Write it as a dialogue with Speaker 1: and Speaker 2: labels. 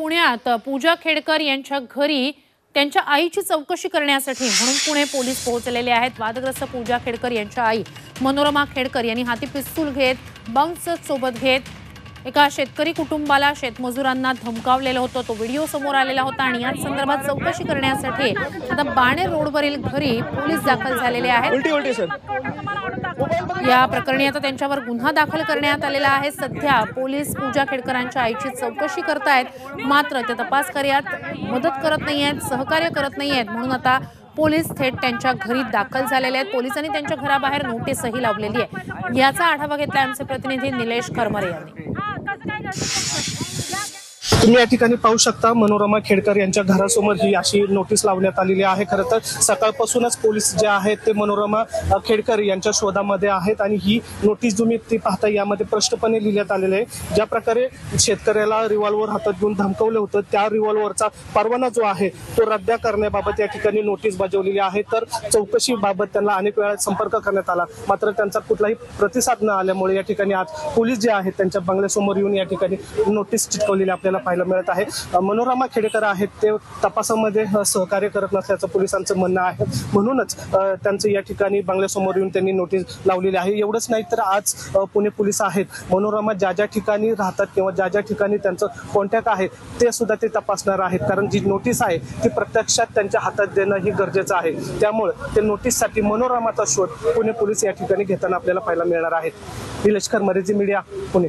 Speaker 1: पुण्यात पूजा खेडकर यांच्या घरी त्यांच्या आईची चौकशी करण्यासाठी म्हणून पुणे पोलीस पोहोचलेले आहेत। वादग्रस्त पूजा खेडकर यांच्या आई मनोरमा खेडकर यांनी हाती पिस्तूल घेत बंच सोबत घेत एका शेतकरी कुटुंबाला शेतमजुरांना धमकावलेलं होतं। तो व्हिडिओ समोर आलेला होता आणि या संदर्भात चौकशी करण्यासाठी आता बाणे रोडवरील घरी पोलीस दाखल झालेले आहेत। या प्रकरणी आता त्यांच्यावर गुन्हा दाखल करण्यात आलेला आहे। सध्या पोलीस पूजा खेडकरांच्या आईची चौकशी करतायत, मात्र ते तपास कार्यात मदत करत नाहीयेत, सहकार्य करत नाहीयेत, म्हणून आता पोलीस थेट त्यांच्या घरी दाखल झालेले आहेत। पोलिसांनी त्यांच्या घराबाहेर नोटीसही लावलेली आहे। याचा आढावा घेतला आमचे प्रतिनिधी निलेश खरमरे यांनी।
Speaker 2: तुम्ही या ठिकाणी पाहू शकता, मनोरमा खेडकर यांच्या घरासमोर ही अशी नोटीस लावण्यात आलेली आहे। खरं तर सकाळपासूनच पोलीस जे आहेत ते मनोरमा खेडकर यांच्या शोधामध्ये आहेत आणि ही नोटीस तुम्ही ती पाहता यामध्ये स्पष्टपणे लिहिण्यात आलेले आहे। ज्या प्रकारे शेतकऱ्याला रिव्हॉल्वर हातात घेऊन धमकावलं होतं, त्या रिव्हॉल्वरचा परवाना जो आहे तो रद्द करण्याबाबत या ठिकाणी नोटीस बजावलेली आहे। तर चौकशीबाबत त्यांना अनेक वेळा संपर्क करण्यात आला, मात्र त्यांचा कुठलाही प्रतिसाद न आल्यामुळे या ठिकाणी आज पोलीस जे आहेत त्यांच्या बंगल्यासमोर येऊन या ठिकाणी नोटीस चिटकवलेली आपल्याला पाहायला मिळत आहे। मनोरमा खेडकर आहेत ते तपासामध्ये सहकार्य करत नसल्याचं पोलिसांचं म्हणणं आहे, म्हणूनच त्यांचं या ठिकाणी बंगल्यासमोर येऊन त्यांनी नोटीस लावलेली आहे। एवढंच नाही तर आज पुणे पोलीस आहेत मनोरमा ज्या ज्या ठिकाणी राहतात किंवा ज्या ज्या ठिकाणी त्यांचं कॉन्टॅक्ट आहे ते सुद्धा ते तपासणार आहेत, कारण जी नोटीस आहे ती प्रत्यक्षात त्यांच्या हातात देणं ही गरजेचं आहे। त्यामुळे ते नोटीससाठी मनोरमाचा शोध पुणे पोलीस या ठिकाणी घेताना आपल्याला पाहायला मिळणार आहेत। निलेश खरमरे, झी मीडिया, पुणे।